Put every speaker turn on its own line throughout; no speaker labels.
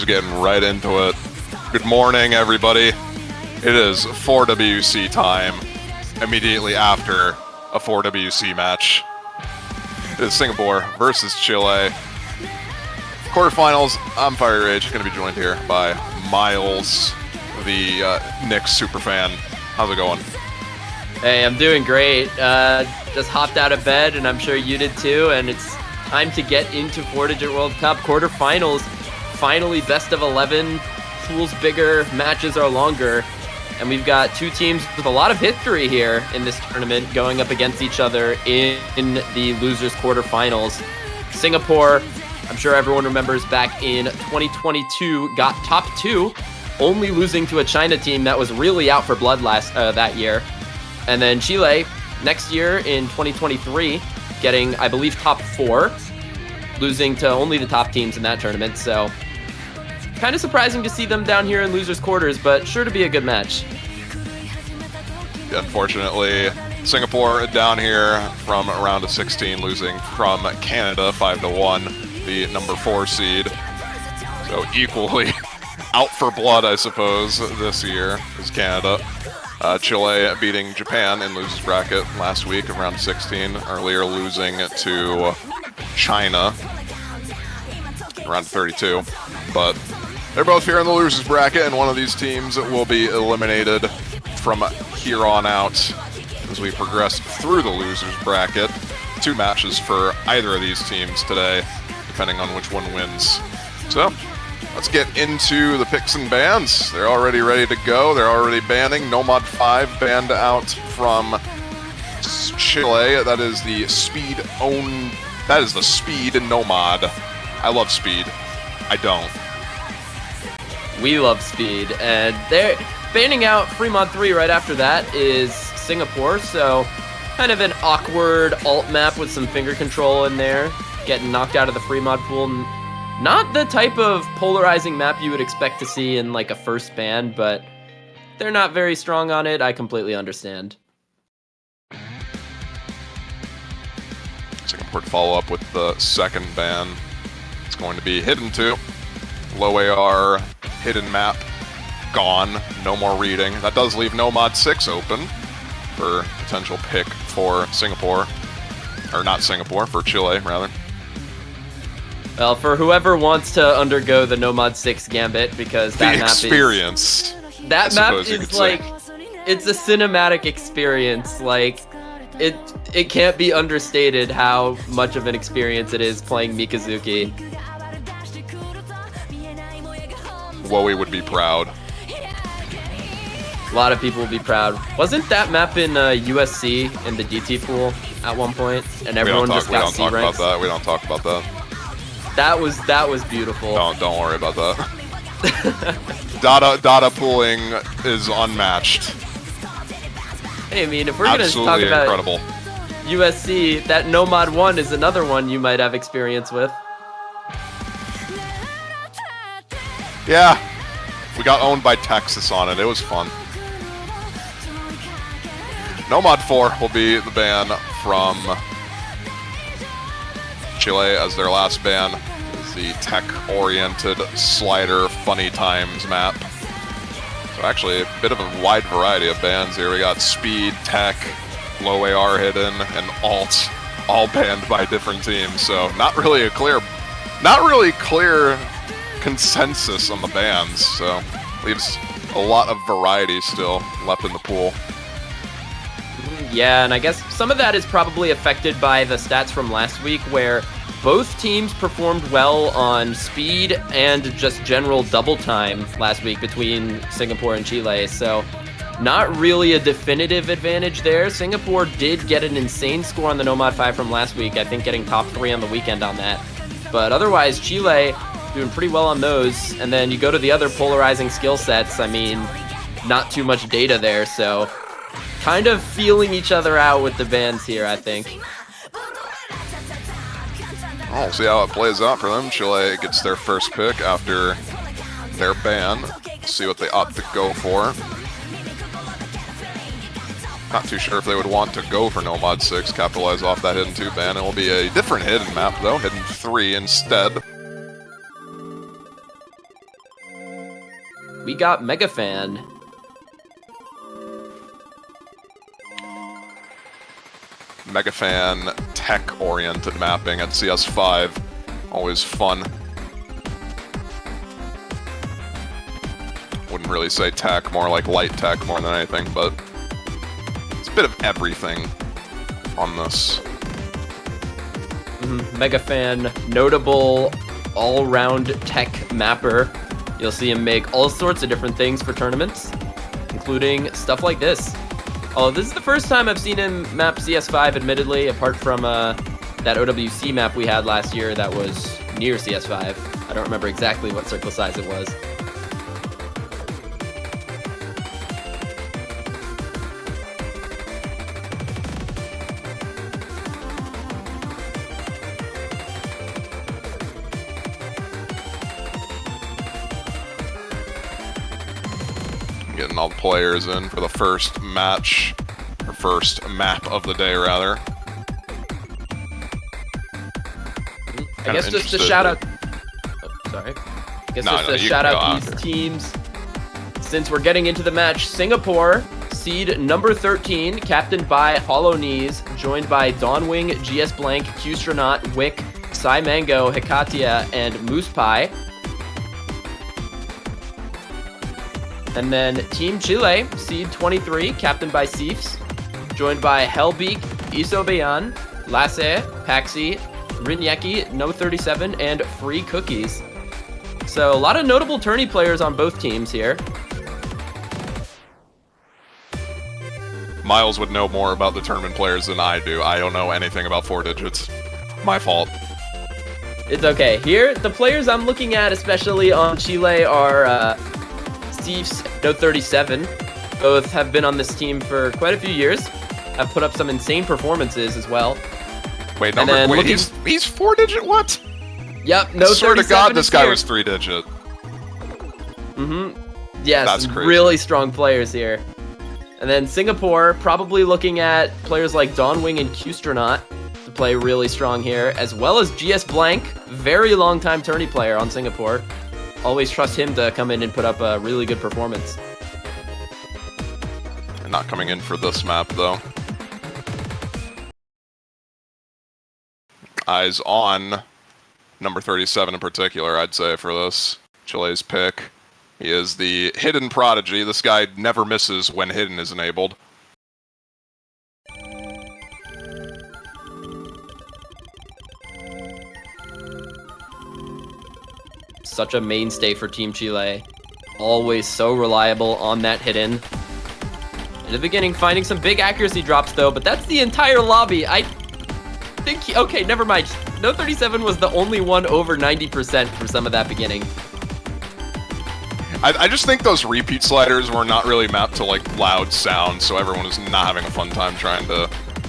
just getting right into it. Good morning, everybody. It is 4WC time, immediately after a 4WC match. It is Singapore versus Chile. Quarterfinals, I'm fieryrage, going to be joined here by Miles, the Knicks superfan. How's it going?
Hey, I'm doing great. Just hopped out of bed, and I'm sure you did too, and it's time to get into 4-Digit World Cup quarterfinals. Finally, best of 11, pools bigger, matches are longer, and we've got two teams with a lot of history here in this tournament going up against each other in the losers quarterfinals. Singapore, I'm sure everyone remembers back in 2022, got top 2, only losing to a China team that was really out for blood that year. And then Chile, next year in 2023, getting, I believe, top 4, losing to only the top teams in that tournament. So, kind of surprising to see them down here in losers quarters, but sure to be a good match.
Unfortunately, Singapore down here from a round of 16, losing from Canada 5-1, the number 4 seed. So equally out for blood, I suppose, this year is Canada. Chile beating Japan in losers bracket last week in round 16, earlier losing to China in round 32. But they're both here in the losers bracket, and one of these teams will be eliminated from here on out as we progress through the losers bracket. 2 matches for either of these teams today, depending on which one wins. So, let's get into the picks and bans. They're already ready to go. They're already banning. Nomad 5 banned out from Chile. That is the speed Nomad. I love speed. I don't.
We love speed, and they're banning out Fremont 3 right after that is Singapore, so kind of an awkward alt map with some finger control in there, getting knocked out of the Fremont pool. Not the type of polarizing map you would expect to see in like a first ban, but they're not very strong on it. I completely understand.
Singapore to follow up with the second ban. It's going to be Hidden 2. Low AR, hidden map, gone. No more reading. That does leave Nomad 6 open for potential pick for Singapore. Or not Singapore, for Chile, rather.
Well, for whoever wants to undergo the Nomad 6 gambit, because that map
experience.
That map is like, it's a cinematic experience. Like, it can't be understated how much of an experience it is playing Mikazuki.
Wowie would be proud.
A lot of people will be proud. Wasn't that map in USC in the DT pool at one point, and everyone just got C ranks?
We don't talk about that.
That was beautiful.
Don't worry about that. Data pooling is unmatched.
Hey, I mean, if we're gonna talk about
incredible.
USC, that Nomad 1 is another one you might have experience with.
Yeah, we got owned by Texas on it. It was fun. Nomad 4 will be the ban from Chile as their last ban. Is the tech-oriented slider funny times map. So actually a bit of a wide variety of bans here. We got speed, tech, low AR hidden, and alt, all banned by different teams. So not really clear consensus on the bans. So leaves a lot of variety still left in the pool.
Yeah, and I guess some of that is probably affected by the stats from last week where both teams performed well on speed and just general double time last week between Singapore and Chile. So not really a definitive advantage there. Singapore did get an insane score on the Nomad 5 from last week, I think getting top 3 on the weekend on that. But otherwise, Chile doing pretty well on those. And then you go to the other polarizing skill sets, I mean, not too much data there, so kind of feeling each other out with the bans here, I think.
We'll see how it plays out for them. Chile gets their first pick after their ban. See what they opt to go for. Not too sure if they would want to go for Nomad 6, capitalize off that Hidden 2 ban. It will be a different Hidden map, though, Hidden 3 instead.
we got Mega Fan.
Mega Fan tech-oriented mapping at CS5. Always fun. Wouldn't really say tech, more like light tech more than anything, but it's a bit of everything on this.
Mega Fan, notable all-round tech mapper. You'll see him make all sorts of different things for tournaments, including stuff like this. Oh, this is the first time I've seen him map CS5, admittedly, apart from that OWC map we had last year that was near CS5. I don't remember exactly what circle size it was.
Getting all the players in for the first match, or first map of the day, rather.
I guess just a shout out. Oh, sorry. I guess just a shout out these teams. Since we're getting into the match, Singapore, seed number 13, captained by Hollow Knees, joined by Dawnwing, GS Blank, Qstronaut, Wick, Psy Mango, Hekatia, and Moose Pie. And then Team Chile, seed 23, captained by Seifs, joined by Hellbeak, Isobeyan, Lasse, Paxi, Rinyeki, No 37, and Free Cookies. So a lot of notable tourney players on both teams here.
Miles would know more about the tournament players than I do. I don't know anything about 4 digits. My fault.
It's okay. Here, the players I'm looking at, especially on Chile, are Seifs, No 37. Both have been on this team for quite a few years. Have put up some insane performances as well.
Wait, he's 4 digit? What?
Yep, No 37.
I swear to God, this guy was 3 digit.
Yes,
that's crazy.
Really strong players here. And then Singapore, probably looking at players like Dawnwing and Qstronaut to play really strong here, as well as GS Blank, very long time tourney player on Singapore. Always trust him to come in and put up a really good performance.
Not coming in for this map, though. Eyes on number 37 in particular, I'd say, for this Chile's pick. He is the hidden prodigy. This guy never misses when hidden is enabled.
Such a mainstay for Team Chile. Always so reliable on that hidden. In the beginning, finding some big accuracy drops, though, but that's the entire lobby. I think... Okay, never mind. No 37 was the only one over 90% for some of that beginning.
I just think those repeat sliders were not really mapped to, like, loud sound, so everyone was not having a fun time trying to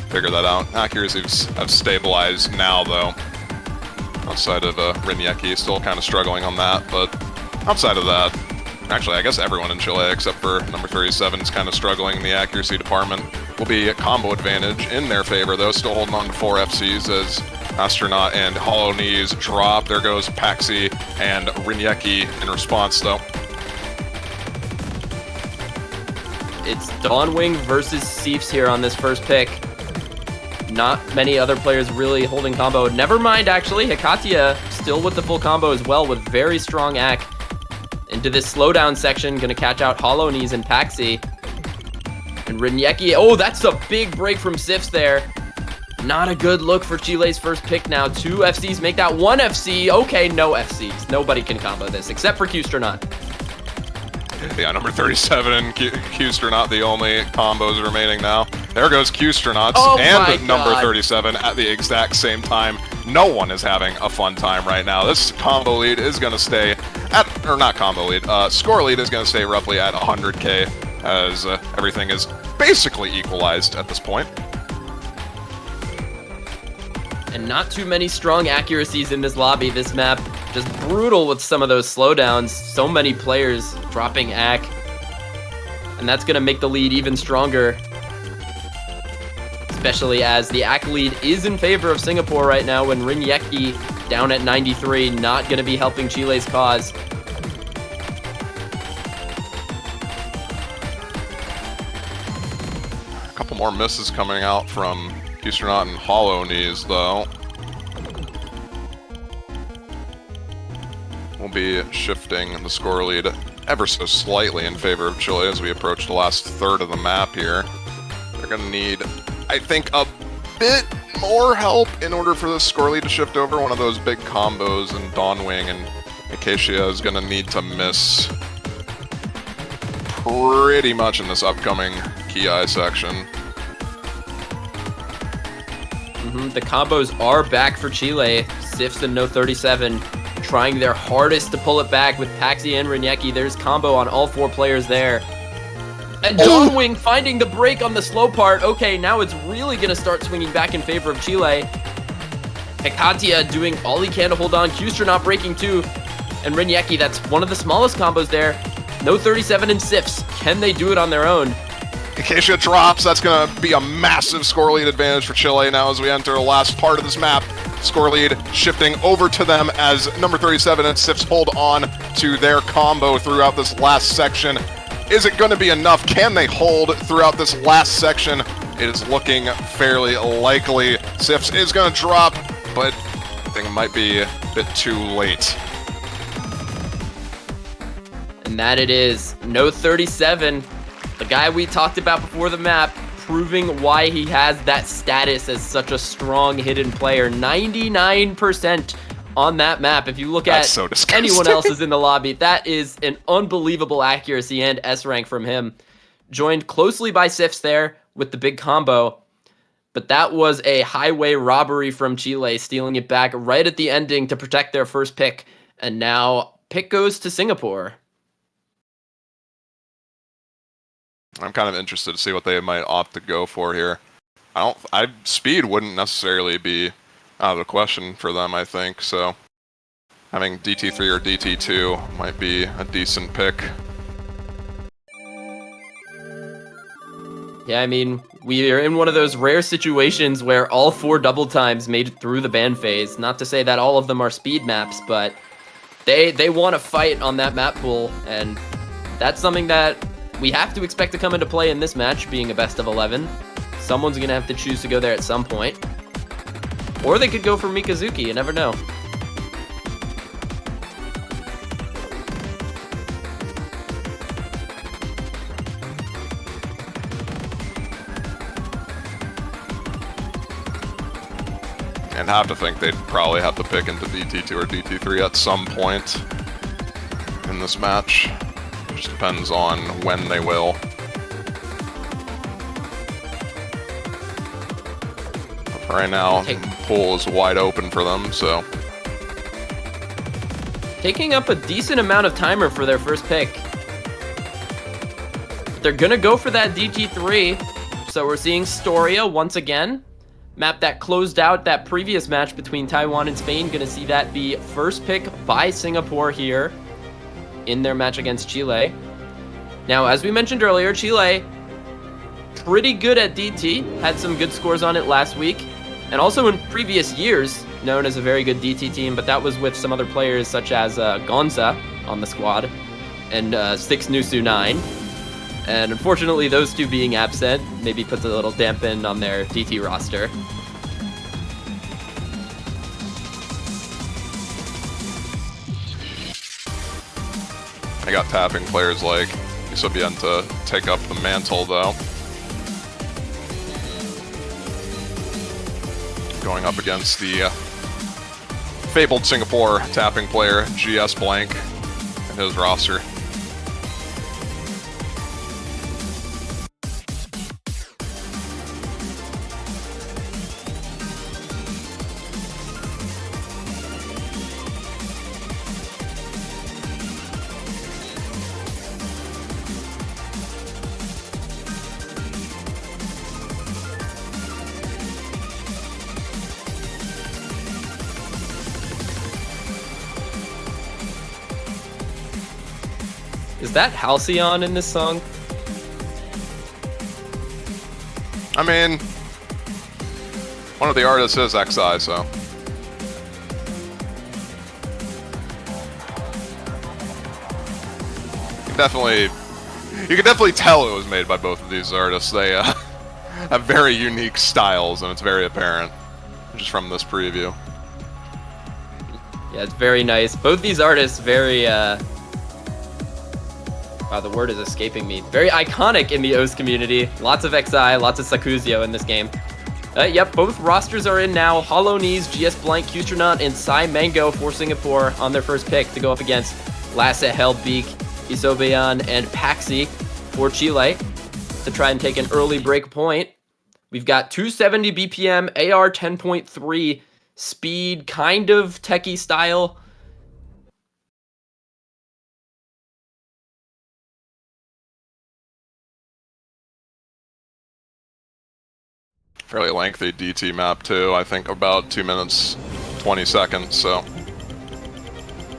figure that out. Accuracies have stabilized now, though. Outside of Rinyeki, still kind of struggling on that, but outside of that, actually, I guess everyone in Chile except for number 37 is kind of struggling in the accuracy department. Will be a combo advantage in their favor, though, still holding on to 4 FCs as Astronaut and Hollow Knees drop. There goes Paxi and Rinyeki in response, though.
It's Dawnwing versus Seifs here on this first pick. Not many other players really holding combo. Never mind, actually. Hekatia still with the full combo as well with very strong ac. Into this slowdown section, gonna catch out Hollow Knees and Paxi. And Rinyeki, oh, that's a big break from Seifs there. Not a good look for Chile's first pick now. 2 FCs make that 1 FC. Okay, no FCs. Nobody can combo this, except for Qstronaut.
Yeah, number 37 and Qstronaut, the only combos remaining now. There goes Qstronaut and number 37 at the exact same time. No one is having a fun time right now. This combo lead is going to stay at, or not combo lead, score lead is going to stay roughly at 100k as everything is basically equalized at this point.
And not too many strong accuracies in this lobby. This map just brutal with some of those slowdowns. So many players dropping ac. And that's going to make the lead even stronger. Especially as the ac lead is in favor of Singapore right now when Rinyeki down at 93. Not going to be helping Chile's cause.
more misses coming out from Easternaut and Hollow Knees, though. We'll be shifting the score lead ever so slightly in favor of Chile as we approach the last third of the map here. They're going to need, I think, a bit more help in order for this score lead to shift over. One of those big combos, and Dawnwing and Acacia is going to need to miss pretty much in this upcoming Ki section.
The combos are back for Chile. Sifs and No 37 trying their hardest to pull it back with Paxi and Rinyeki. There's combo on all 4 players there. And Dawnwing finding the break on the slow part. Okay, now it's really going to start swinging back in favor of Chile. Hekatia doing all he can to hold on. Kuster not breaking too. And Rinyeki, that's one of the smallest combos there. No 37 and Sifs. Can they do it on their own?
Acacia drops. That's going to be a massive score lead advantage for Chile now as we enter the last part of this map. Score lead shifting over to them as number 37 and Sifs hold on to their combo throughout this last section. Is it going to be enough? Can they hold throughout this last section? It is looking fairly likely. Sifs is going to drop, but I think it might be a bit too late.
And that it is. No 37, the guy we talked about before the map, proving why he has that status as such a strong hidden player. 99% on that map. If you look at
so
anyone else is in the lobby, that is an unbelievable accuracy and S rank from him. Joined closely by Sifs there with the big combo. But that was a highway robbery from Chile, stealing it back right at the ending to protect their first pick. And now pick goes to Singapore.
I'm kind of interested to see what they might opt to go for here. Speed wouldn't necessarily be out of the question for them, I think, so having DT3 or DT2 might be a decent pick.
Yeah, I mean, we are in one of those rare situations where all 4 double times made it through the ban phase. Not to say that all of them are speed maps, but they want to fight on that map pool, and that's something that we have to expect to come into play in this match, being a best of 11. Someone's going to have to choose to go there at some point. Or they could go for Mikazuki, you never know.
And have to think they'd probably have to pick into DT2 or DT3 at some point in this match. Just depends on when they will. But for right now, the pool is wide open for them, so.
Taking up a decent amount of timer for their first pick. They're gonna go for that DT3, so we're seeing Storia once again. Map that closed out that previous match between Taiwan and Spain. Gonna see that be first pick by Singapore here in their match against Chile. Now, as we mentioned earlier, Chile pretty good at DT, had some good scores on it last week, and also in previous years known as a very good DT team, but that was with some other players such as Gonza on the squad and 6 Nusu 9. And unfortunately, those 2 being absent maybe puts a little dampen on their DT roster.
I got tapping players like Yusobian to take up the mantle, though. Going up against the fabled Singapore tapping player, GS Blank, and his roster.
Is that Halcyon in this song?
I mean, one of the artists is XI, so. You can definitely tell it was made by both of these artists. They have very unique styles, and it's very apparent just from this preview.
Yeah, it's very nice. Both these artists very, wow, the word is escaping me. Very iconic in the OS community. Lots of XI, lots of Sakuzio in this game. Yep, both rosters are in now. Hollow Knees, GS Blank, Cutronaut, and Psy Mango for Singapore on their first pick to go up against Lasse, Hellbeak, Isobeyan, and Paxi for Chile to try and take an early break point. We've got 270 BPM, AR 10.3, speed, kind of techie style.
Fairly lengthy DT map too, I think about 2 minutes 20 seconds, so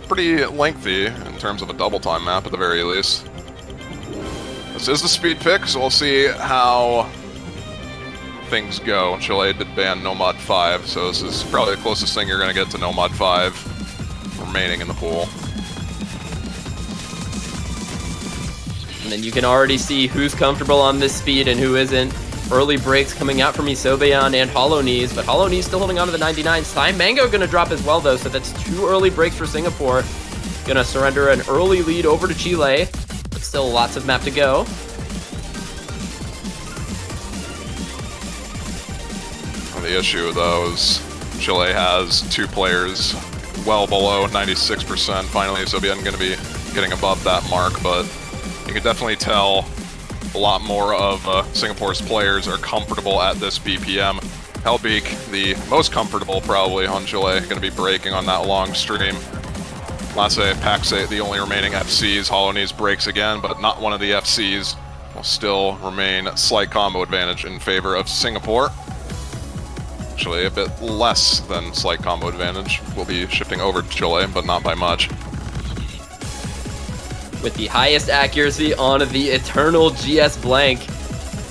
pretty lengthy in terms of a double time map at the very least. This is the speed pick, so we'll see how things go. Chile did ban No Mod 5, so this is probably the closest thing you're going to get to No Mod 5 remaining in the pool.
And then you can already see who's comfortable on this speed and who isn't. Early breaks coming out from Isobeyan and Hollow Knees, but Hollow Knees still holding on to the 99. Psy Mango gonna drop as well though, so that's 2 early breaks for Singapore. Gonna surrender an early lead over to Chile, but still lots of map to go.
The issue though is Chile has 2 players well below 96%. Finally, Isobeyan gonna be getting above that mark, but you can definitely tell a lot more of Singapore's players are comfortable at this BPM. Hellbeak, the most comfortable probably on Chile, going to be breaking on that long stream. Lasse, Paxe, the only remaining FCs. Hollow Knees breaks again, but not one of the FCs. Will still remain slight combo advantage in favor of Singapore. Actually, a bit less than slight combo advantage. Will be shifting over to Chile, but not by much.
With the highest accuracy on the eternal GS Blank.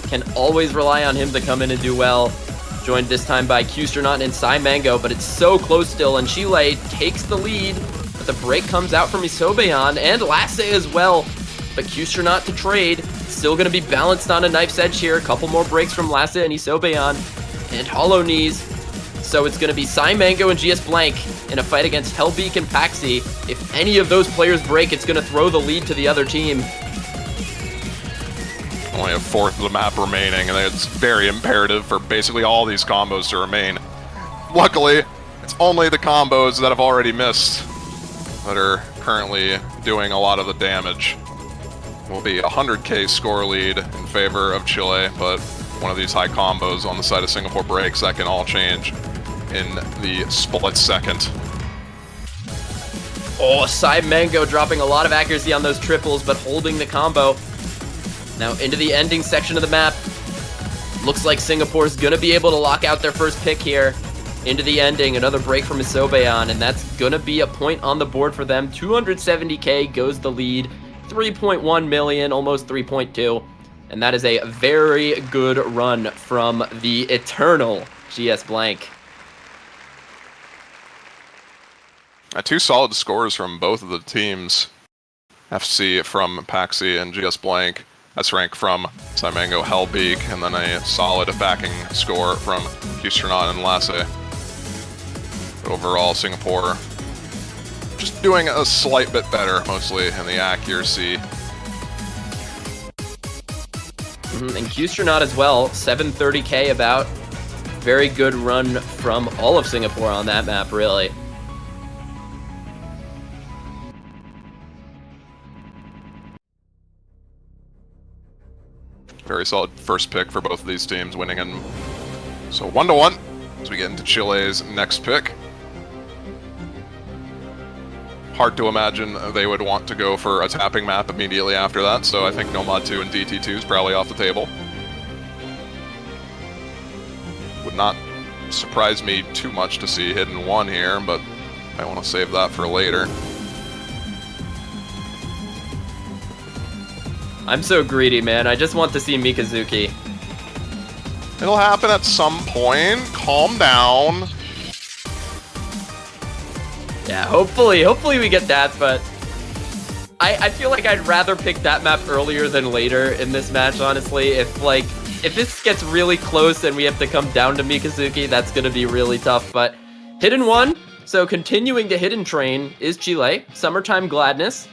Can always rely on him to come in and do well. Joined this time by Cutronaut and Psy Mango, but it's so close still, and Chile takes the lead. But the break comes out from Isobeyan and Lasse as well. But Cutronaut to trade. Still going to be balanced on a knife's edge here. A couple more breaks from Lasse and Isobeyan. And Hollow Knees. So it's going to be Psy Mango and GS Blank in a fight against Hellbeak and Paxi. If any of those players break, it's going to throw the lead to the other team.
Only a fourth of the map remaining, and it's very imperative for basically all these combos to remain. Luckily, it's only the combos that have already missed that are currently doing a lot of the damage. It will be a 100k score lead in favor of Chile, but one of these high combos on the side of Singapore breaks, that can all change in the split second.
Oh, Psy Mango dropping a lot of accuracy on those triples, but holding the combo. Now into the ending section of the map. Looks like Singapore's gonna be able to lock out their first pick here. Into the ending, another break from Isobeyan, and that's gonna be a point on the board for them. 270k goes the lead, 3.1 million, almost 3.2. And that is a very good run from the eternal GS Blank.
2 solid scores from both of the teams. FC from Paxi and GS Blank. S-rank from Psy Mango, Hellbeak, and then a solid backing score from Cutronaut and Lasse. Overall, Singapore just doing a slight bit better, mostly in the accuracy.
And Cutronaut as well, 730k about. Very good run from all of Singapore on that map, really.
Very solid first pick for both of these teams, winning in. So 1-1 as we get into Chile's next pick. Hard to imagine they would want to go for a tapping map immediately after that, so I think No Mod 2 and DT2 is probably off the table. Would not surprise me too much to see Hidden 1 here, but I want to save that for later.
I'm so greedy, man. I just want to see Mikazuki.
It'll happen at some point. Calm down.
Yeah, hopefully we get that, but I feel like I'd rather pick that map earlier than later in this match, honestly. If, like, if this gets really close and we have to come down to Mikazuki, that's going to be really tough. But Hidden 1, so continuing the Hidden train, is Chile. Summertime Gladness,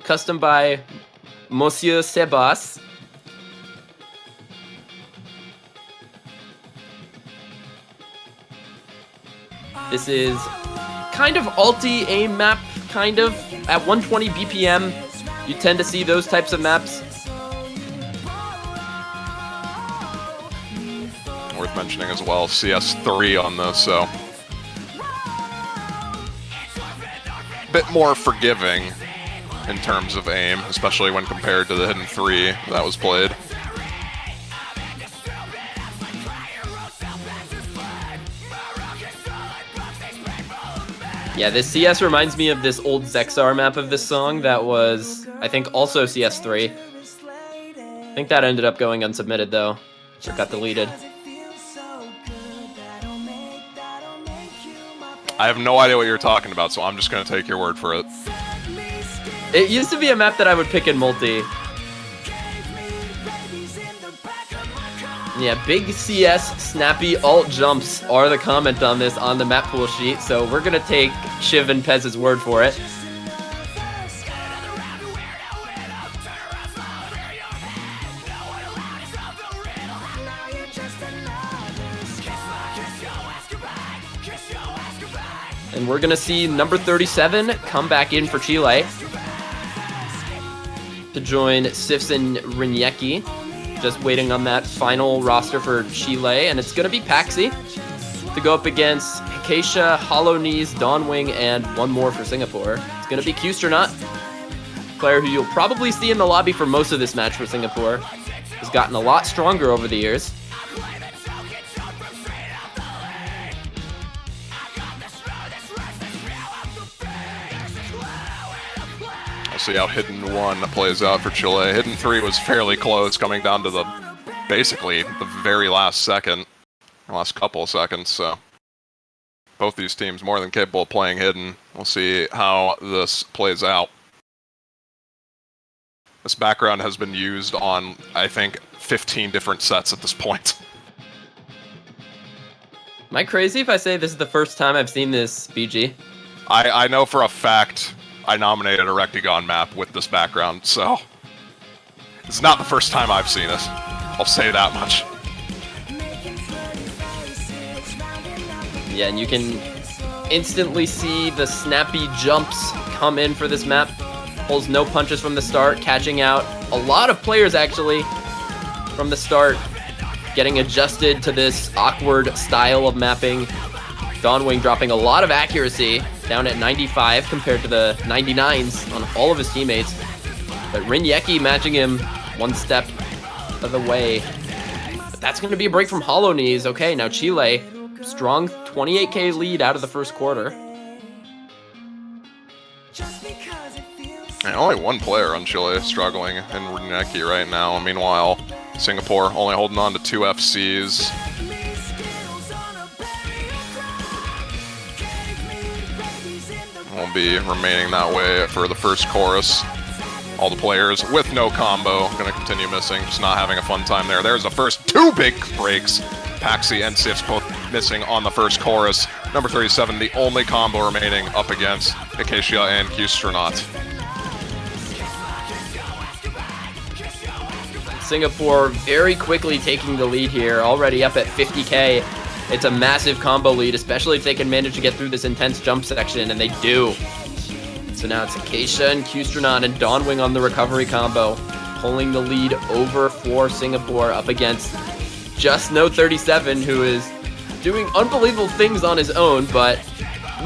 custom by Monsieur Sebas. This is kind of alti aim map, kind of. At 120 BPM, you tend to see those types of maps.
Worth mentioning as well, CS3 on this, so a bit more forgiving in terms of aim, especially when compared to the Hidden 3 that was played.
Yeah, this CS reminds me of this old Zexar map of this song that was, I think, also CS3. I think that ended up going unsubmitted, though. It got deleted.
I have no idea what you're talking about, so I'm just going to take your word for it.
It used to be a map that I would pick in multi. Yeah, big CS snappy alt jumps are the comment on this on the map pool sheet, so we're going to take Shiv and Pez's word for it. And we're going to see number 37 come back in for Chile to join Sifs and Rinyeki. Just waiting on that final roster for Chile, and it's going to be Paxi to go up against Acacia, Hollow Knees, Dawnwing, and one more for Singapore. It's going to be Qstronaut, player who you'll probably see in the lobby for most of this match for Singapore. Has gotten a lot stronger over the years.
See how Hidden 1 plays out for Chile. Hidden 3 was fairly close, coming down to basically the very last second, last couple of seconds, so both these teams more than capable of playing Hidden. We'll see how this plays out. This background has been used on, I think, 15 different sets at this point.
Am I crazy if I say this is the first time I've seen this, BG?
I know for a fact I nominated a Rectagon map with this background, so it's not the first time I've seen it. I'll say that much.
Yeah, and you can instantly see the snappy jumps come in for this map. Pulls no punches from the start, catching out a lot of players actually from the start, getting adjusted to this awkward style of mapping. Dawnwing dropping a lot of accuracy, down at 95 compared to the 99s on all of his teammates. But Rinyeki matching him one step of the way. But that's going to be a break from Hollow Knees. Okay, now Chile, strong 28k lead out of the first quarter.
And only one player on Chile struggling in Rinyeki right now. Meanwhile, Singapore only holding on to 2 FCs. Will be remaining that way for the first chorus. All the players with no combo going to continue missing, just not having a fun time there. There's the first 2 big breaks. Paxi and Sifs both missing on the first chorus. Number 37, the only combo remaining up against Acacia and Qstronaut.
Singapore very quickly taking the lead here, already up at 50k. It's a massive combo lead, especially if they can manage to get through this intense jump section, and they do. So now it's Acacia and Qstronaut and Dawnwing on the recovery combo, pulling the lead over for Singapore up against Just No 37, who is doing unbelievable things on his own, but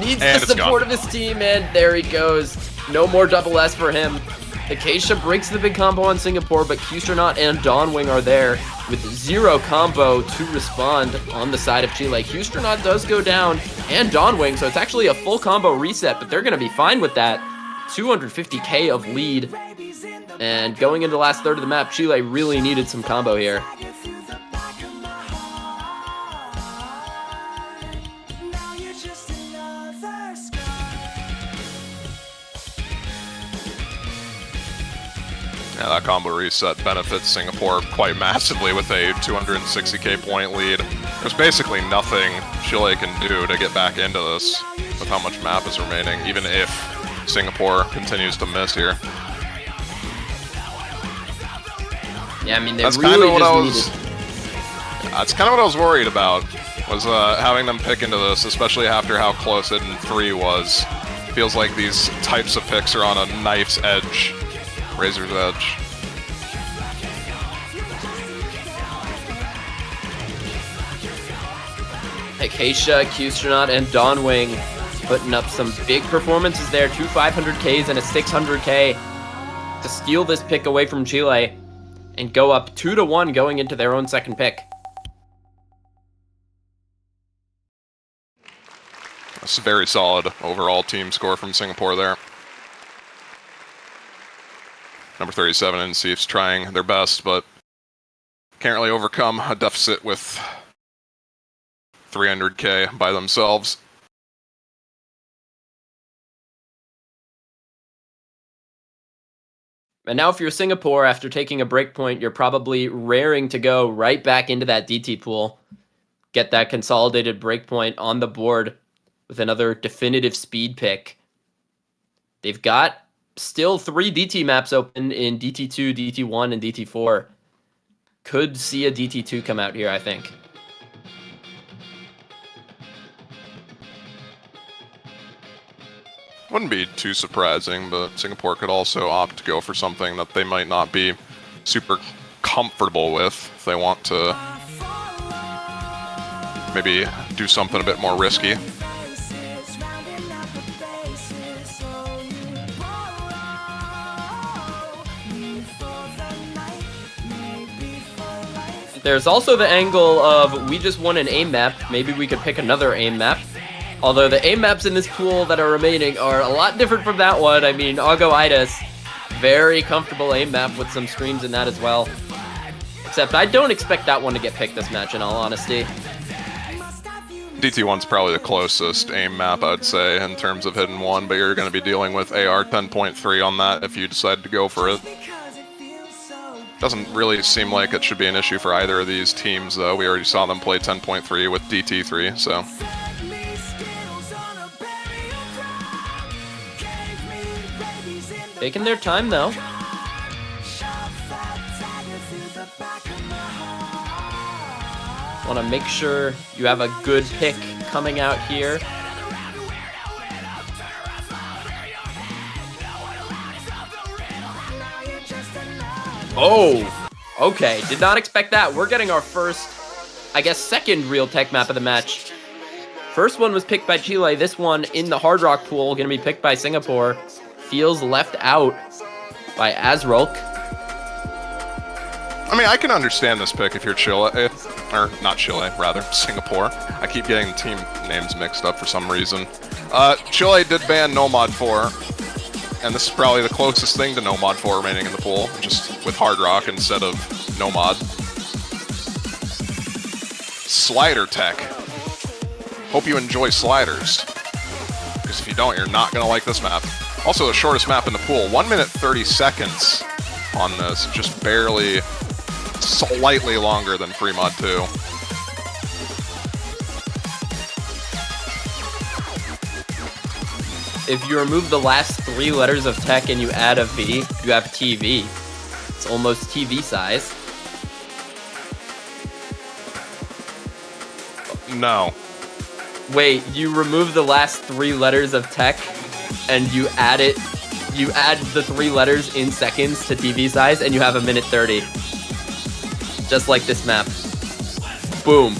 needs the support of his team, and there he goes. No more double S for him. Acacia breaks the big combo on Singapore, but Qstronaut and Dawnwing are there with 0 combo to respond on the side of Chile. Qstronaut does go down, and Dawnwing, so it's actually a full combo reset, but they're going to be fine with that. 250k of lead, and going into the last third of the map, Chile really needed some combo here.
Yeah, that combo reset benefits Singapore quite massively with a 260k point lead. There's basically nothing Chile can do to get back into this with how much map is remaining, even if Singapore continues to miss here.
Yeah, I mean,
That's kind of what I was worried about, was having them pick into this, especially after how close Hidden 3 was. Feels like these types of picks are on a knife's edge, razor's edge.
Acacia, Q-Astronaut, and Dawnwing putting up some big performances there. 2 500Ks and a 600K to steal this pick away from Chile and go up 2-1 going into their own second pick.
That's a very solid overall team score from Singapore there. Number 37 and Seif's trying their best, but can't really overcome a deficit with 300k by themselves.
And now if you're Singapore, after taking a breakpoint, you're probably raring to go right back into that DT pool. Get that consolidated breakpoint on the board with another definitive speed pick. They've got still 3 DT maps open in DT2, DT1, and DT4. Could see a DT2 come out here, I think.
Wouldn't be too surprising, but Singapore could also opt to go for something that they might not be super comfortable with if they want to maybe do something a bit more risky.
There's also the angle of, we just won an AIM map, maybe we could pick another AIM map. Although the AIM maps in this pool that are remaining are a lot different from that one. I mean, Augo-itis, very comfortable AIM map with some streams in that as well. Except I don't expect that one to get picked this match, in all honesty.
DT1's probably the closest AIM map, I'd say, in terms of Hidden 1, but you're going to be dealing with AR 10.3 on that if you decide to go for it. Doesn't really seem like it should be an issue for either of these teams, though. We already saw them play 10.3 with DT3, so...
Taking their time, though. Want to make sure you have a good pick coming out here. Oh, okay. Did not expect that. We're getting our first, I guess, second real tech map of the match. First one was picked by Chile. This one in the Hard Rock pool, going to be picked by Singapore. Feels left out by Azrulk.
I mean, I can understand this pick if you're Chile, or not Chile, rather, Singapore. I keep getting the team names mixed up for some reason. Chile did ban Nomad 4, and this is probably the closest thing to Nomad 4 remaining in the pool, just with Hard Rock instead of Nomad. Slider tech. Hope you enjoy sliders, because if you don't, you're not going to like this map. Also, the shortest map in the pool, 1 minute 30 seconds on this, just barely, slightly longer than Free Mod 2.
If you remove the last 3 letters of tech and you add a V, you have TV. It's almost TV size.
No.
Wait, you remove the last 3 letters of tech and you add the 3 letters in seconds to TV size and you have 1 minute 30. Just like this map. Boom.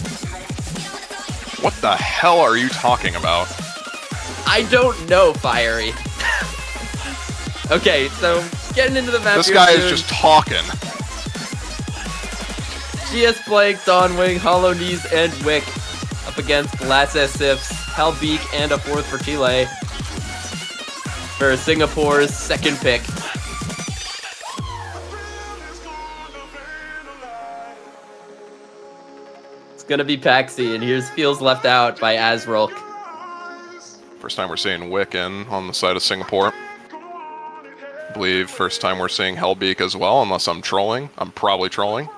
What the hell are you talking about?
I don't know, Fiery. Okay, so getting into the map.
This guy is just talking.
GS Blake, Dawnwing, Hollow Knees, and Wick up against Latsa Sifs, Halbeak, and a 4th for Chile for Singapore's second pick. It's gonna be Paxi, and here's Feels left out by Azrulk.
First time we're seeing Wick in on the side of Singapore. I believe first time we're seeing Hellbeak as well, unless I'm trolling. I'm probably trolling.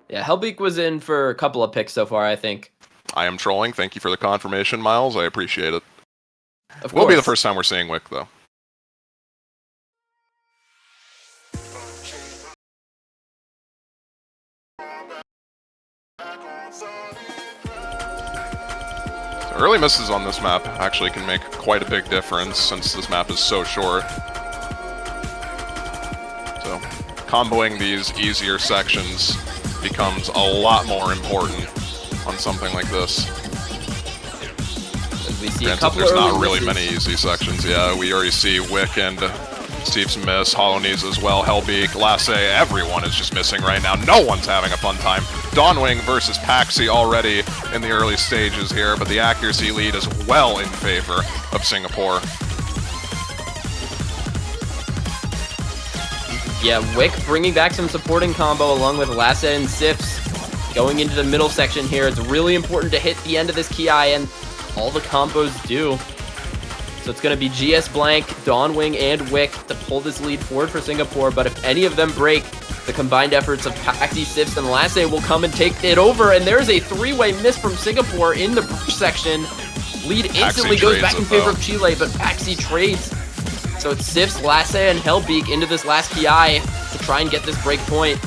Yeah, Hellbeak was in for a couple of picks so far, I think.
I am trolling. Thank you for the confirmation, Miles. I appreciate it.
Of
Will
course.
be the first time we're seeing Wick, though. So early misses on this map actually can make quite a big difference since this map is so short. So comboing these easier sections becomes a lot more important on something like this.
As we see
Granted,
a couple
there's
of
not
early
really
misses.
many easy sections. Yeah, we already see Wick and Steve's miss, Hollow Knees as well, Hellbeak, Lasse, everyone is just missing right now. No one's having a fun time. Dawnwing versus Paxi already in the early stages here, but the accuracy lead is well in favor of Singapore.
Yeah, Wick bringing back some supporting combo along with Lasse and Sips. Going into the middle section here, it's really important to hit the end of this Ki, and all the combos do. So it's going to be GS Blank, Dawnwing, and Wick to pull this lead forward for Singapore, but if any of them break, the combined efforts of Paxi, Sips, and Lasse will come and take it over, and there's a three-way miss from Singapore in the bridge section. Lead instantly goes back in favor of Chile, but Paxi trades. So it's Sips, Lasse, and Hellbeak into this last Ki to try and get this break point.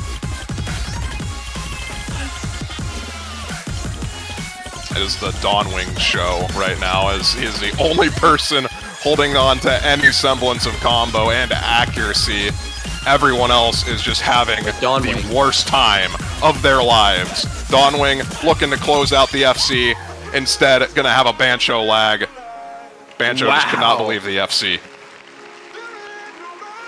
It is the Dawnwing show right now, as he is the only person holding on to any semblance of combo and accuracy. Everyone else is just having the worst time of their lives. Dawnwing looking to close out the FC, instead gonna have a Bancho lag. Bancho just could not believe the FC.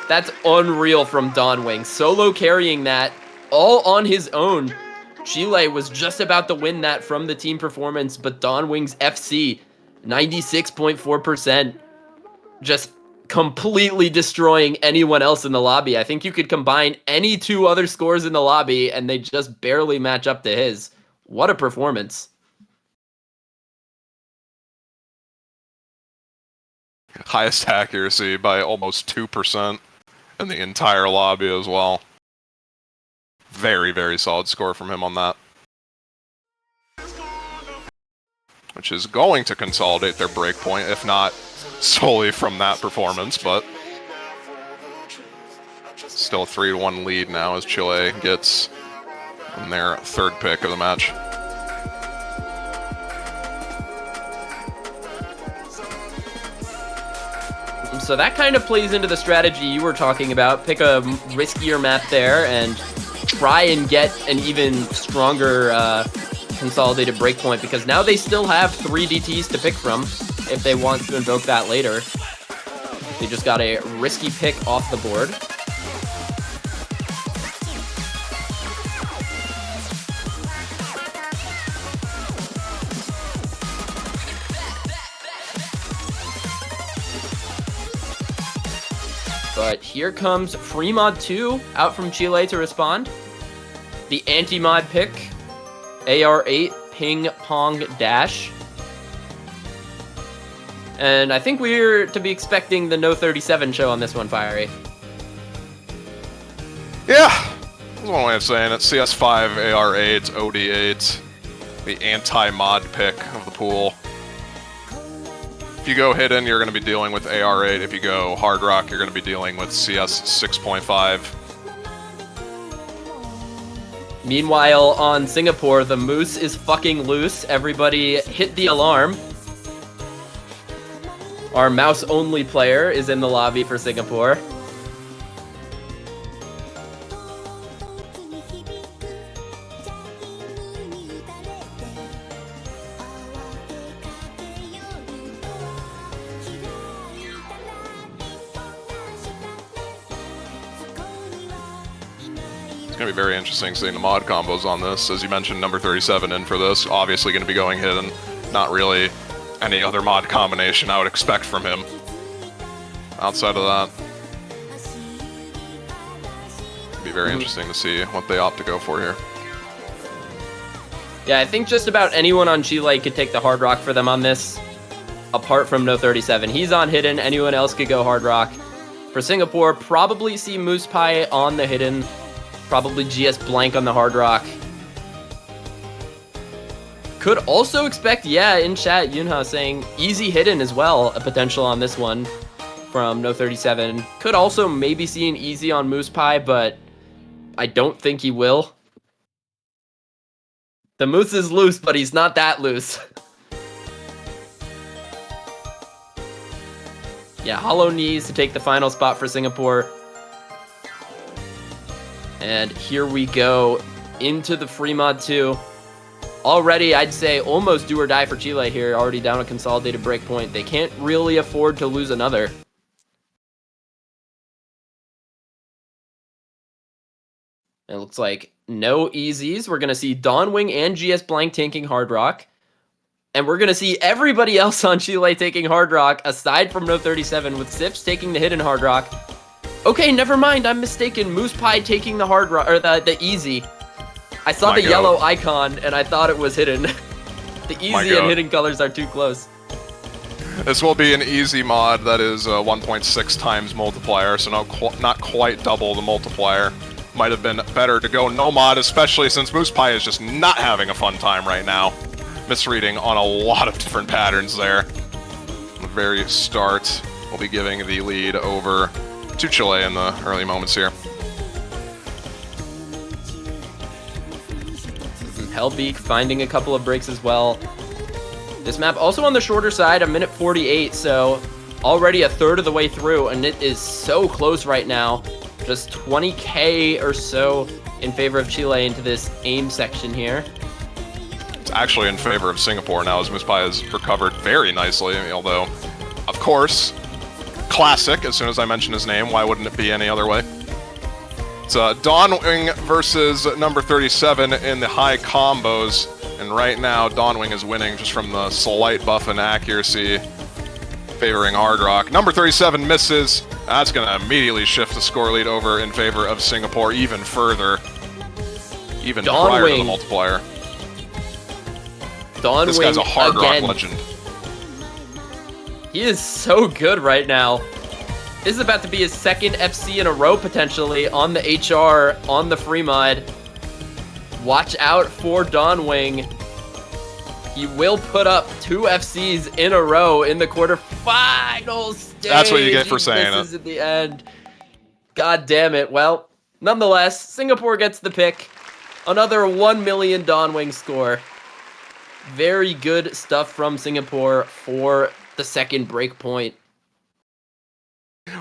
That's unreal from Dawnwing. Solo carrying that all on his own. Chile was just about to win that from the team performance, but Dawnwing's FC, 96.4%, just completely destroying anyone else in the lobby. I think you could combine any two other scores in the lobby, and they just barely match up to his. What a performance.
Highest accuracy by almost 2% in the entire lobby as well. Very, very solid score from him on that. Which is going to consolidate their break point, if not solely from that performance, but still a 3-1 lead now as Chile gets their third pick of the match.
So that kind of plays into the strategy you were talking about. Pick a riskier map there and try and get an even stronger consolidated breakpoint, because now they still have 3 DTs to pick from if they want to invoke that later. They just got a risky pick off the board. But here comes Fremod 2 out from Chile to respond. The anti-mod pick, AR8 Ping Pong Dash. And I think we're to be expecting the No 37 show on this one, Fiery.
Yeah, that's one way of saying it. CS5, AR8, OD8, the anti-mod pick of the pool. If you go hidden, you're going to be dealing with AR8. If you go hard rock, you're going to be dealing with CS 6.5.
Meanwhile, on Singapore, the moose is fucking loose. Everybody hit the alarm. Our mouse-only player is in the lobby for Singapore.
It's going to be very interesting seeing the mod combos on this. As you mentioned, number 37 in for this. Obviously going to be going hidden. Not really any other mod combination I would expect from him. Outside of that, it'll be very interesting to see what they opt to go for here.
Yeah, I think just about anyone on Chile could take the hard rock for them on this. apart from No 37. He's on hidden. Anyone else could go hard rock. For Singapore, probably see Moose Pie on the hidden. Probably GS blank on the hard rock. Could also expect, yeah, in chat, Yunha saying easy hidden as well, a potential on this one from No 37. Could also maybe see an easy on Moose Pie, but I don't think he will. The moose is loose, but he's not that loose. Yeah, hollow knees to take the final spot for Singapore. And here we go into the free mod 2. Already, I'd say almost do or die for Chile here. Already down a consolidated breakpoint. They can't really afford to lose another. It looks like no easies. We're going to see Dawnwing and GS Blank taking hard rock. And we're going to see everybody else on Chile taking hard rock, aside from No 37, with Sips taking the hidden hard rock. Okay, never mind. I'm mistaken. Moose Pie taking the hard rock, or the easy. I saw the yellow icon, and I thought it was hidden. The easy and hidden colors are too close.
This will be an easy mod that is 1.6 times multiplier, so not quite double the multiplier. Might have been better to go no mod, especially since Moose Pie is just not having a fun time right now. Misreading on a lot of different patterns there. At the very start, we'll be giving the lead over to Chile in the early moments here.
Hellbeak finding a couple of breaks as well. This map also on the shorter side, a minute 48, so already a third of the way through, and it is so close right now. Just 20k or so in favor of Chile into this aim section here.
It's actually in favor of Singapore now, as Moose Pie has recovered very nicely, although, of course, classic, as soon as I mention his name, why wouldn't it be any other way? It's Dawnwing versus number 37 in the high combos, and right now Dawnwing is winning just from the slight buff and accuracy, favoring hard rock. Number 37 misses. That's going to immediately shift the score lead over in favor of Singapore even further, even prior to the multiplier.
Dawnwing
this guy's a hard rock legend.
He is so good right now. This is about to be his second FC in a row, potentially, on the HR, on the free mod. Watch out for Dawnwing. He will put up 2 FCs in a row in the quarterfinals stage.
That's what you get for saying it.
At the end. God damn it. Well, nonetheless, Singapore gets the pick. Another 1 million Dawnwing score. Very good stuff from Singapore for the second break point.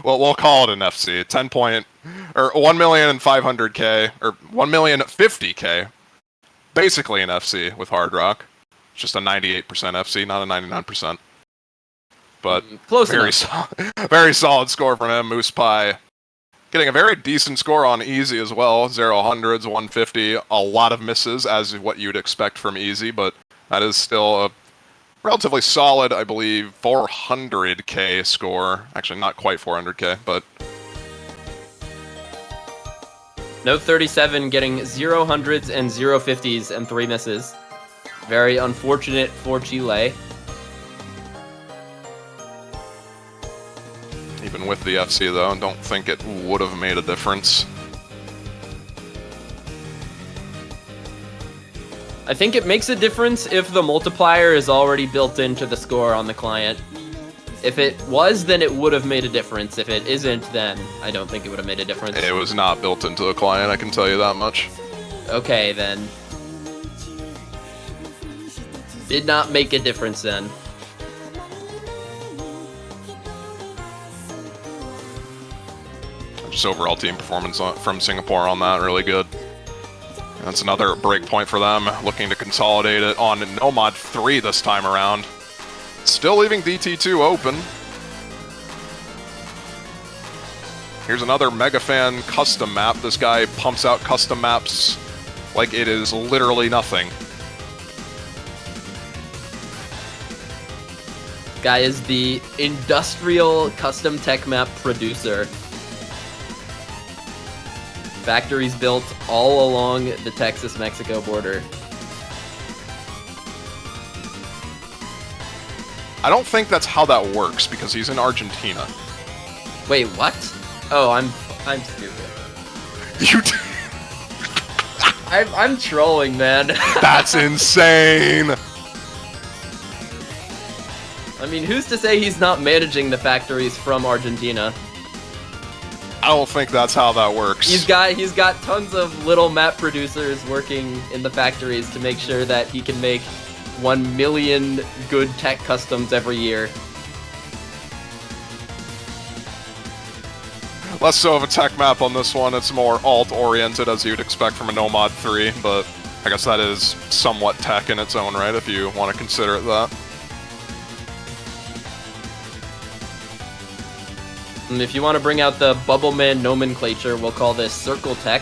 Well, we'll call it an FC. 10 point, or 1,500,000, or 1,050,000. Basically an FC with hard rock. Just a 98% FC, not a 99%. But
close
very solid score from him. Moose Pie getting a very decent score on easy as well. 0-100s, 150, a lot of misses as what you'd expect from easy, but that is still a relatively solid, I believe, 400k score. Actually, not quite 400k, but
No 37 getting 0 hundreds and 0 50s and 3 misses. Very unfortunate for Chile.
Even with the FC, though, I don't think it would have made a difference.
I think it makes a difference if the multiplier is already built into the score on the client. If it was, then it would have made a difference. If it isn't, then I don't think it would have made a difference.
It was not built into the client, I can tell you that much.
Okay, then. Did not make a difference then.
Just overall team performance from Singapore on that, really good. That's another break point for them, looking to consolidate it on No Mod 3 this time around. Still leaving DT2 open. Here's another Mega Fan custom map. This guy pumps out custom maps like it is literally nothing.
Guy is the industrial custom tech map producer. Factories built all along the Texas-Mexico border.
I don't think that's how that works because he's in Argentina.
Wait, what? Oh, I'm stupid.
You.
I'm trolling, man.
That's insane.
I mean, who's to say he's not managing the factories from Argentina?
I don't think that's how that works.
He's got tons of little map producers working in the factories to make sure that he can make 1 million good tech customs every year.
Less so of a tech map on this one, it's more alt-oriented as you'd expect from a Nomad 3, but I guess that is somewhat tech in its own right if you want to consider it that.
And if you want to bring out the Bubbleman nomenclature, we'll call this Circle Tech.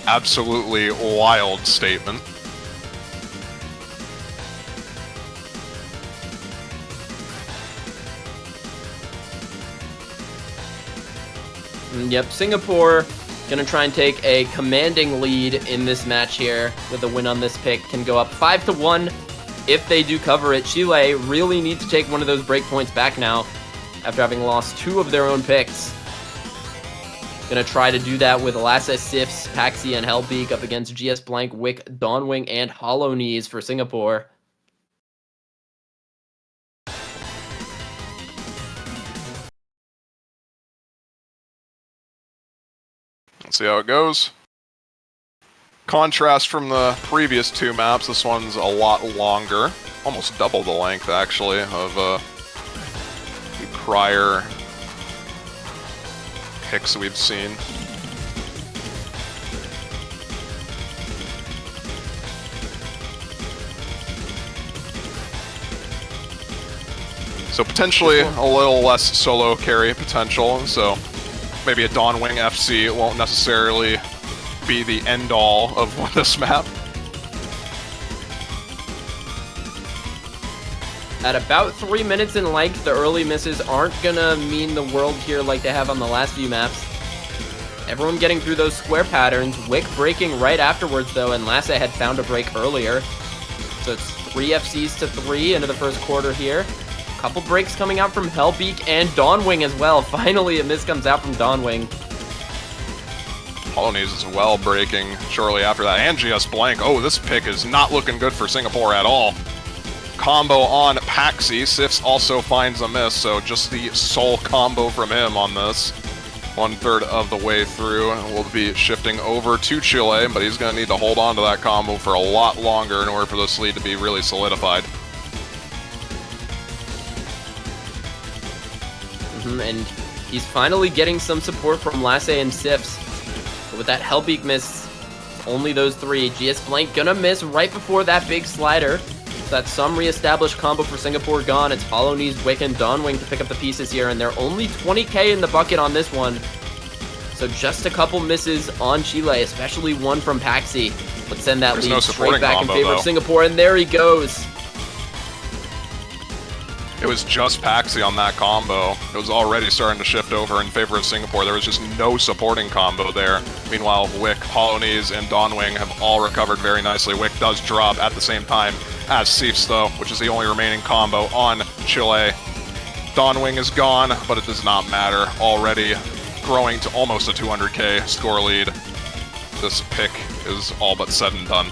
Absolutely wild statement.
Yep, Singapore gonna try and take a commanding lead in this match here with a win on this pick. Can go up 5-1 if they do cover it. Chile really need to take one of those break points back now after having lost 2 of their own picks. Gonna try to do that with Lasse, Sifs, Paxi, and Hellbeak up against GS Blank, Wick, Dawnwing, and Hollow Knees for Singapore.
Let's see how it goes. Contrast from the previous 2 maps, this one's a lot longer. Almost double the length, actually, of the prior picks we've seen. So potentially a little less solo carry potential, so maybe a Dawnwing FC won't necessarily be the end-all of this map.
At about 3 minutes in length, the early misses aren't gonna mean the world here like they have on the last few maps. Everyone getting through those square patterns, Wick breaking right afterwards though, and Lasse had found a break earlier. So it's 3 FCs to 3 into the first quarter here. Couple breaks coming out from Hellbeak and Dawnwing as well. Finally, a miss comes out from Dawnwing.
Hollow Knees as well breaking shortly after that. And GS Blank. Oh, this pick is not looking good for Singapore at all. Combo on Paxi. Sifs also finds a miss, so just the sole combo from him on this. 1/3 of the way through. We'll be shifting over to Chile, but he's going to need to hold on to that combo for a lot longer in order for this lead to be really solidified.
And he's finally getting some support from Lasse and Sifs. But with that Hellbeak miss, only those 3. GS Blank gonna miss right before that big slider. So that's some reestablished combo for Singapore gone. It's Hollow Knees, Wick, and Dawnwing to pick up the pieces here, and they're only 20k in the bucket on this one. So just a couple misses on Chile, especially one from Paxi. Let's send that lead straight back in favor of Singapore, and there he goes.
It was just Paxi on that combo. It was already starting to shift over in favor of Singapore. There was just no supporting combo there. Meanwhile, Wick, Hollow Knees, and Dawnwing have all recovered very nicely. Wick does drop at the same time as Sifs, though, which is the only remaining combo on Chile. Dawnwing is gone, but it does not matter. Already growing to almost a 200k score lead. This pick is all but said and done.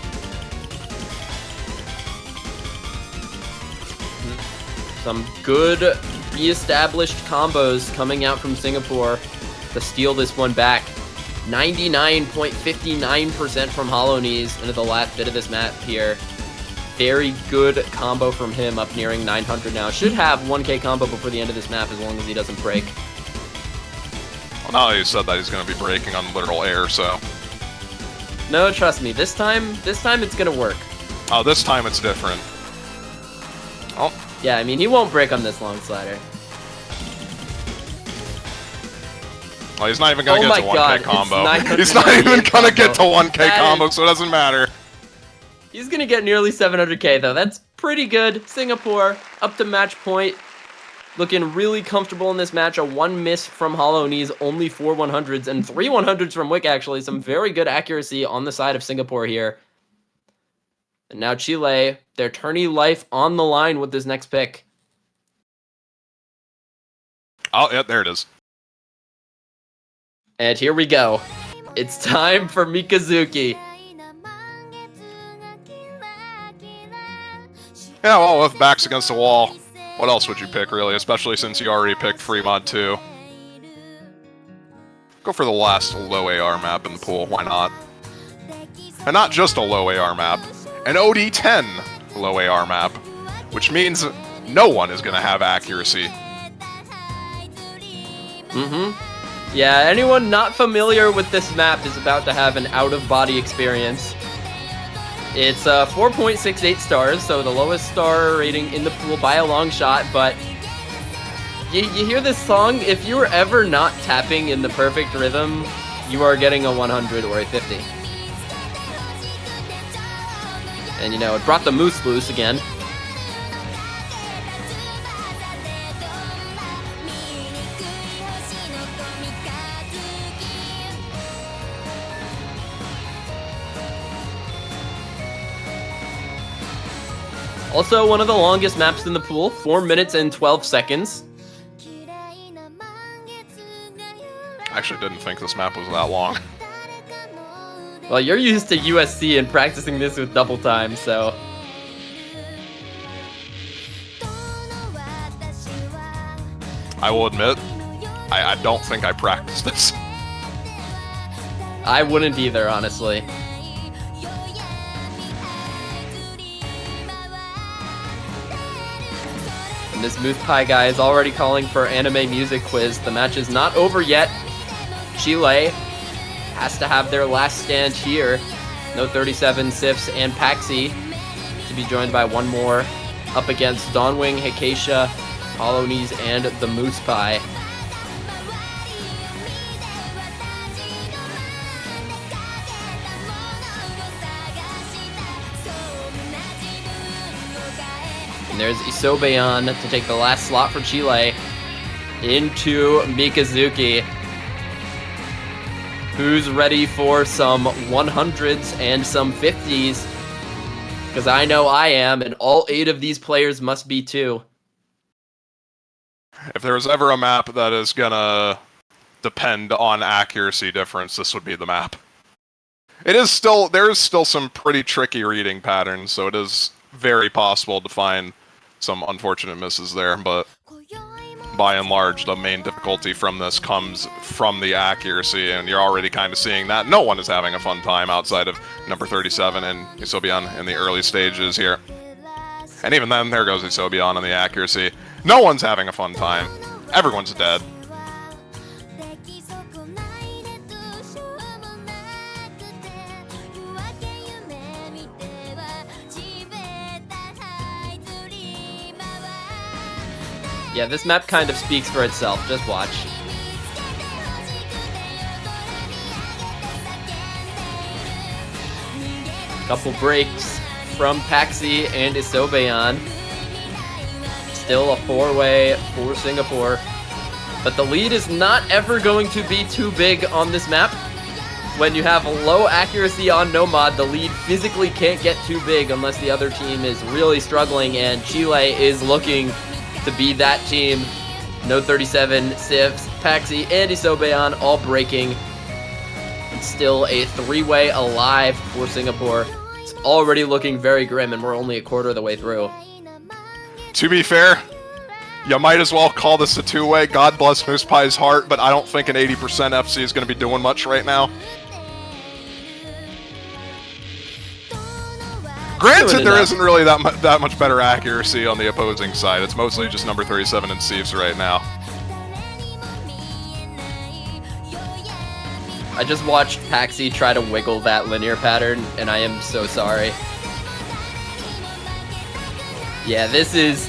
Some good re-established combos coming out from Singapore to steal this one back. 99.59% from Hollow Knees into the last bit of this map here. Very good combo from him, up nearing 900 now. Should have 1k combo before the end of this map as long as he doesn't break.
Well, now that you said that, he's going to be breaking on literal air, so...
No, trust me, this time it's going to work.
Oh, this time it's different. Oh.
Yeah, I mean, he won't break on this long slider.
Well, he's not even going to get to 1k combo.
He's not even
going to get to 1k combo, so it doesn't matter.
He's going to get nearly 700k, though. That's pretty good. Singapore, up to match point. Looking really comfortable in this match. A 1 miss from Hollow Knees, only 4 100s, and 3 100s from Wick, actually. Some very good accuracy on the side of Singapore here. And now Chile, their tourney life on the line with this next pick.
Oh, yeah, there it is.
And here we go. It's time for Mikazuki.
Yeah, well, with backs against the wall, what else would you pick, really? Especially since you already picked Fremont, too. Go for the last low AR map in the pool, why not? And not just a low AR map, an OD10 low AR map, which means no one is going to have accuracy.
Yeah, anyone not familiar with this map is about to have an out-of-body experience. It's 4.68 stars, so the lowest star rating in the pool by a long shot, but you hear this song, if you were ever not tapping in the perfect rhythm, you are getting a 100 or a 50. And you know, it brought the moose loose again. Also, one of the longest maps in the pool, 4 minutes and 12 seconds.
I actually didn't think this map was that long.
Well, you're used to USC and practicing this with double time, so...
I will admit, I don't think I practiced this.
I wouldn't either, honestly. And this Moose Pie guy is already calling for anime music quiz. The match is not over yet. Chile has to have their last stand here. No 37, Sifs, and Paxi to be joined by one more up against Dawnwing, Hikaisha, Hollow Knees, and the Moose Pie. And there's Isobeyan to take the last slot for Chile into Mikazuki, who's ready for some 100s and some 50s, because I know I am, and all 8 of these players must be too.
If there was ever a map that is gonna depend on accuracy difference, this would be the map. There is still some pretty tricky reading patterns, so it is very possible to find some unfortunate misses there, but by and large, the main difficulty from this comes from the accuracy, and you're already kind of seeing that. No one is having a fun time outside of number 37 and Isobeyan in the early stages here. And even then, there goes Isobeyan on the accuracy. No one's having a fun time. Everyone's dead.
Yeah, this map kind of speaks for itself. Just watch. Couple breaks from Paxi and Isobeyan. Still a 4-way for Singapore. But the lead is not ever going to be too big on this map. When you have low accuracy on Nomad, the lead physically can't get too big unless the other team is really struggling, and Chile is looking to be that team. No 37, Sifs, Paxi, and Isobeyan all breaking. It's still a 3-way alive for Singapore. It's already looking very grim, and we're only a quarter of the way through.
To be fair, you might as well call this a 2-way. God bless Moose Pie's heart, but I don't think an 80% FC is going to be doing much right now. Granted, there isn't really that much better accuracy on the opposing side. It's mostly just number 37 and Sieves right now.
I just watched Paxi try to wiggle that linear pattern, and I am so sorry. Yeah, this is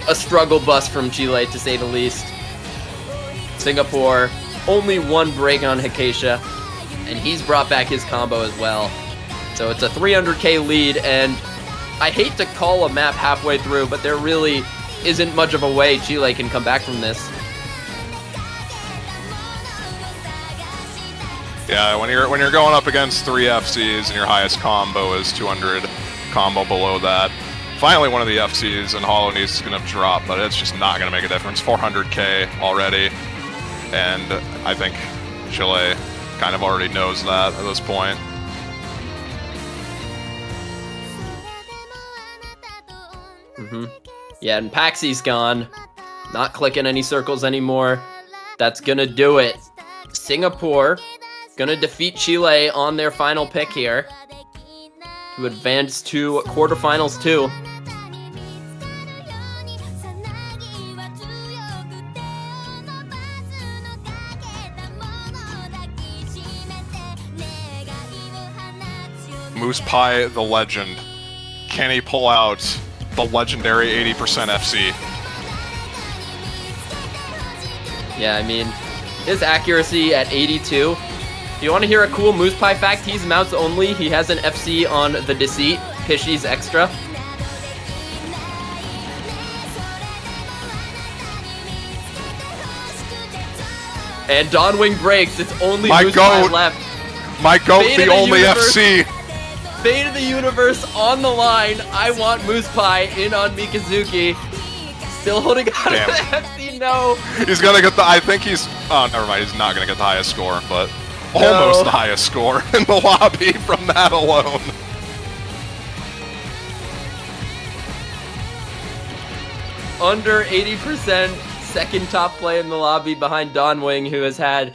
a struggle bus from Chile, to say the least. Singapore, only 1 break on Hikaisha, and he's brought back his combo as well. So it's a 300k lead, and I hate to call a map halfway through, but there really isn't much of a way Chile can come back from this.
Yeah, when you're going up against 3 FCs and your highest combo is 200 combo below that. Finally, one of the FCs and Hollow Knees is going to drop, but it's just not going to make a difference. 400k already, and I think Chile kind of already knows that at this point.
Yeah, and Paxi's gone. Not clicking any circles anymore. That's gonna do it. Singapore gonna defeat Chile on their final pick here to advance to quarterfinals 2.
Moose Pie, the legend. Can he pull out the legendary 80% FC?
Yeah, I mean, his accuracy at 82. If you want to hear a cool Moose Pie fact, he's mounts only. He has an FC on the Deceit, Pishy's extra. And Dawnwing breaks. It's only Moose Pie left.
My goat, the only FC.
Fate of the universe on the line. I want Moose Pie in on Mikazuki. Still holding on to the FC, no.
He's gonna get the, I think he's, oh, never mind, he's not gonna get the highest score, but almost the highest score in the lobby from that alone.
Under 80%, second top play in the lobby behind Dawnwing, who has had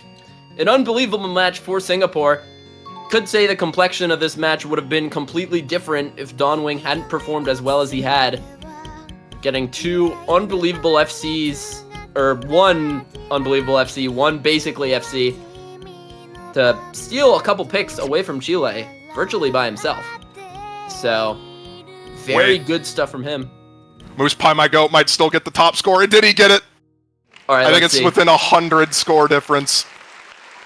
an unbelievable match for Singapore. Could say the complexion of this match would have been completely different if Dawnwing hadn't performed as well as he had. Getting 2 unbelievable FCs, or 1 unbelievable FC, 1 basically FC, to steal a couple picks away from Chile, virtually by himself. So, very good stuff from him.
Moose Pie, my goat, might still get the top score. And did he get it?
All right,
I think it's within 100 score difference.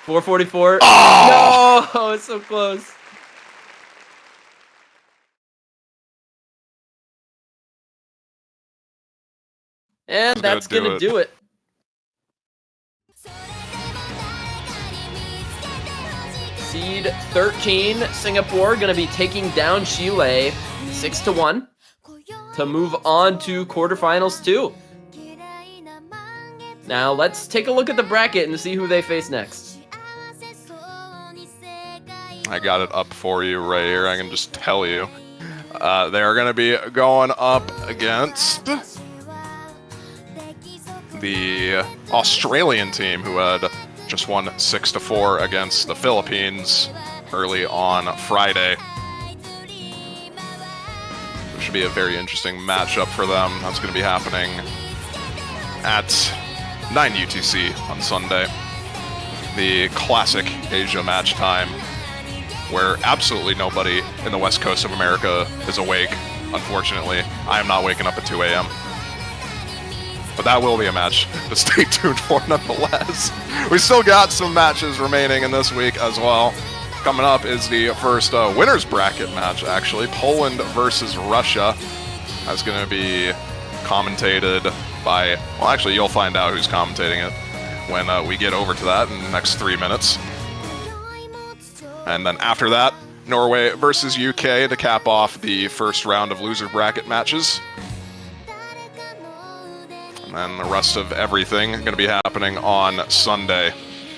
444.
Oh!
No, it's so close. And that's gonna do it. Seed 13, Singapore, gonna be taking down Chile 6-1 to move on to quarterfinals 2. Now let's take a look at the bracket and see who they face next.
I got it up for you right here. I can just tell you. They're going to be going up against the Australian team, who had just won 6-4 against the Philippines early on Friday. It should be a very interesting matchup for them. That's going to be happening at 9 UTC on Sunday. The classic Asia match time, where absolutely nobody in the west coast of America is awake, unfortunately. I am not waking up at 2 a.m. But that will be a match to stay tuned for nonetheless. We still got some matches remaining in this week as well. Coming up is the first winner's bracket match, actually. Poland versus Russia. That's going to be commentated by, well, actually, you'll find out who's commentating it when we get over to that in the next 3 minutes. And then after that, Norway versus UK to cap off the first round of loser bracket matches. And then the rest of everything going to be happening on Sunday.